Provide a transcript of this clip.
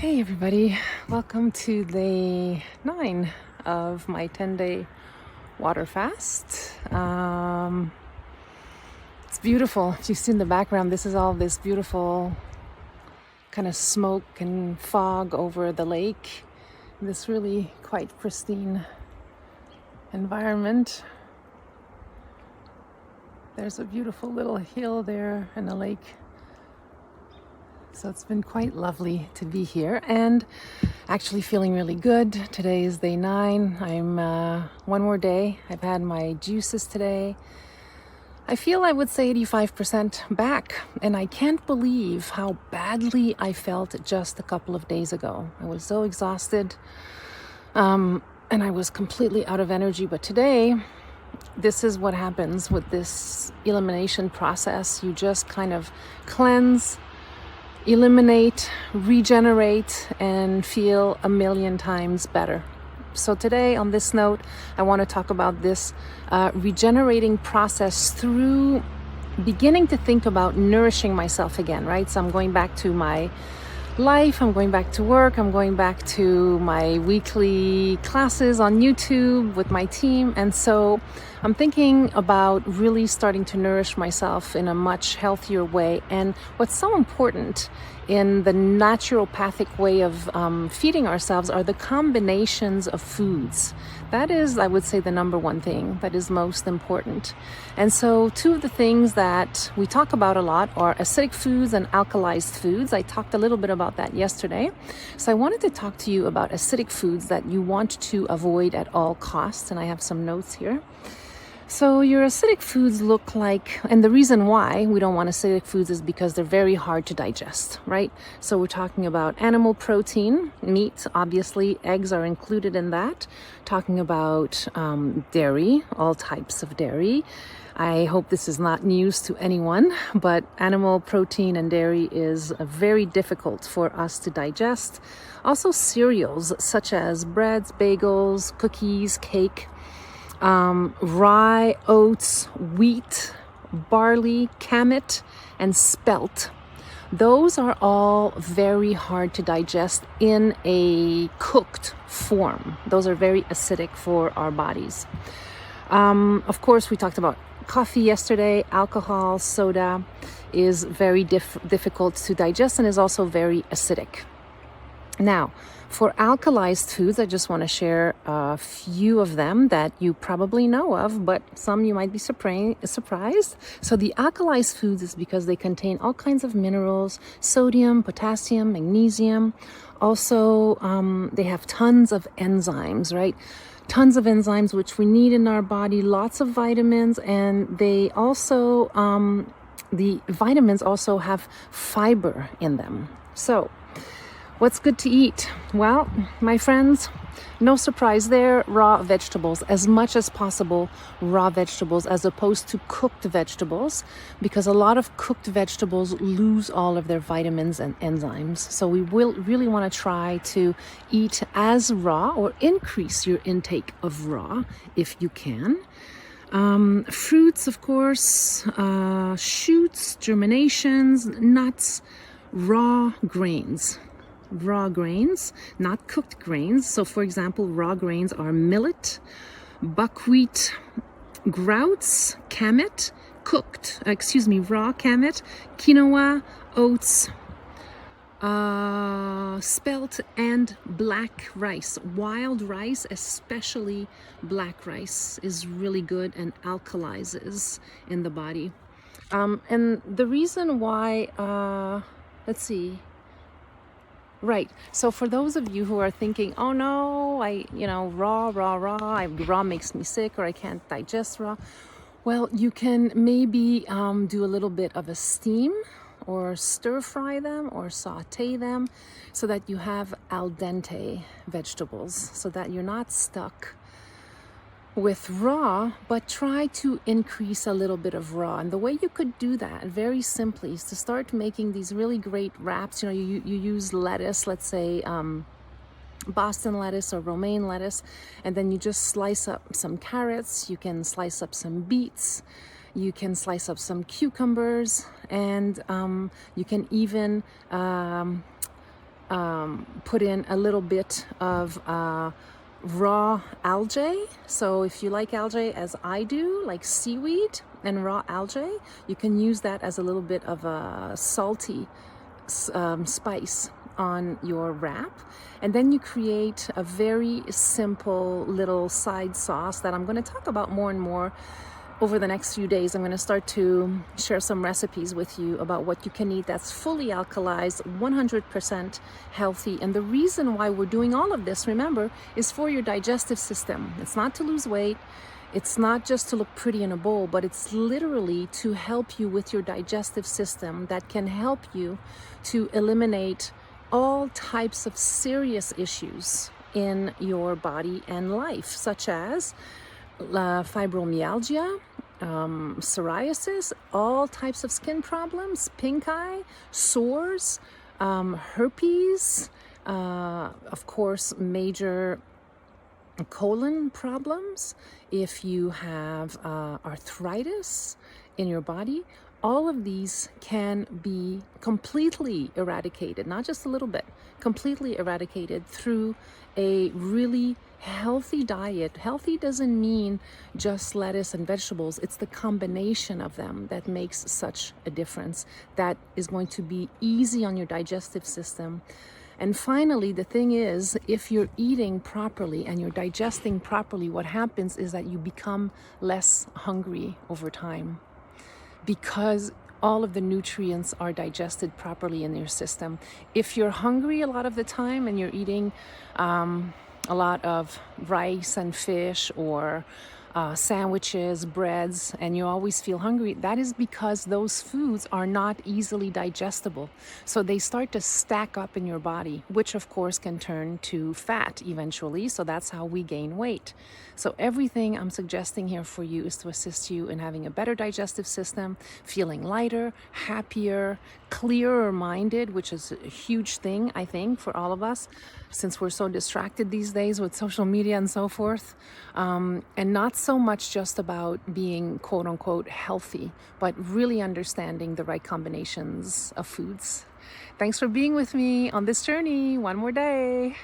Hey everybody, welcome to day 9 of my 10-day water fast. It's beautiful. If you see in the background, this is all this beautiful kind of smoke and fog over the lake. This really quite pristine environment. There's a beautiful little hill there and a lake. So it's been quite lovely to be here and actually feeling really good. Today is day 9. I'm one more day. I've had my juices today. I feel I would say 85% back, and I can't believe how badly I felt just a couple of days ago. I was so exhausted and I was completely out of energy. But today, this is what happens with this elimination process. You just kind of cleanse, eliminate, regenerate, and feel a million times better. So today, on this note, I want to talk about this regenerating process through beginning to think about nourishing myself again, right? So I'm going back to my life, I'm going back to work, I'm going back to my weekly classes on YouTube with my team. And so I'm thinking about really starting to nourish myself in a much healthier way. And what's so important in the naturopathic way of feeding ourselves are the combinations of foods. That is, I would say, the number one thing that is most important. And so two of the things that we talk about a lot are acidic foods and alkalized foods. I talked a little bit about that yesterday. So I wanted to talk to you about acidic foods that you want to avoid at all costs. And I have some notes here. So your acidic foods look like, and the reason why we don't want acidic foods is because they're very hard to digest, right? So we're talking about animal protein, meat, obviously, eggs are included in that. Talking about dairy, all types of dairy. I hope this is not news to anyone, but animal protein and dairy is very difficult for us to digest. Also cereals such as breads, bagels, cookies, cake. Rye, oats, wheat, barley, kamut, and spelt. Those are all very hard to digest in a cooked form. Those are very acidic for our bodies. Of course, we talked about coffee yesterday. Alcohol, soda is very difficult to digest and is also very acidic. Now, for alkalized foods, I just want to share a few of them that you probably know of, but some you might be surprised. So the alkalized foods is because they contain all kinds of minerals, sodium, potassium, magnesium. Also, they have tons of enzymes, right? Tons of enzymes, which we need in our body, lots of vitamins, and they also, the vitamins also have fiber in them. So, what's good to eat? Well, my friends, no surprise there, raw vegetables, as much as possible, raw vegetables as opposed to cooked vegetables, because a lot of cooked vegetables lose all of their vitamins and enzymes. So we will really want to try to eat as raw or increase your intake of raw if you can. Fruits, of course, shoots, germinations, nuts, raw grains, not cooked grains. So for example, raw grains are millet, buckwheat, groats, kamut, raw kamut, quinoa, oats, spelt, and black rice. Wild rice, especially black rice, is really good and alkalizes in the body. And the reason why, let's see. Right. So for those of you who are thinking, oh no, raw makes me sick, or I can't digest raw. Well, you can maybe do a little bit of a steam or stir fry them or saute them so that you have al dente vegetables, so that you're not stuck with raw, but try to increase a little bit of raw. And the way you could do that very simply is to start making these really great wraps. You use lettuce, let's say Boston lettuce or romaine lettuce, and then you just slice up some carrots. You can slice up some beets, you can slice up some cucumbers, and you can even put in a little bit of raw algae. So if you like algae as I do, like seaweed and raw algae, you can use that as a little bit of a salty spice on your wrap. And then you create a very simple little side sauce that I'm going to talk about more and more over the next few days. I'm going to start to share some recipes with you about what you can eat that's fully alkalized, 100% healthy. And the reason why we're doing all of this, remember, is for your digestive system. It's not to lose weight. It's not just to look pretty in a bowl, but it's literally to help you with your digestive system that can help you to eliminate all types of serious issues in your body and life, such as fibromyalgia, psoriasis, all types of skin problems, pink eye, sores, herpes, of course, major colon problems, if you have arthritis in your body. All of these can be completely eradicated, not just a little bit, completely eradicated through a really healthy diet. Healthy doesn't mean just lettuce and vegetables. It's the combination of them that makes such a difference, that is going to be easy on your digestive system. And finally, the thing is, if you're eating properly and you're digesting properly, what happens is that you become less hungry over time, because all of the nutrients are digested properly in your system. If you're hungry a lot of the time and you're eating a lot of rice and fish or sandwiches, breads, and you always feel hungry, that is because those foods are not easily digestible. So they start to stack up in your body, which of course can turn to fat eventually. So that's how we gain weight. So everything I'm suggesting here for you is to assist you in having a better digestive system, feeling lighter, happier, clearer minded, which is a huge thing, I think, for all of us, since we're so distracted these days with social media and so forth. And not so much just about being quote unquote healthy, but really understanding the right combinations of foods. Thanks for being with me on this journey. One more day.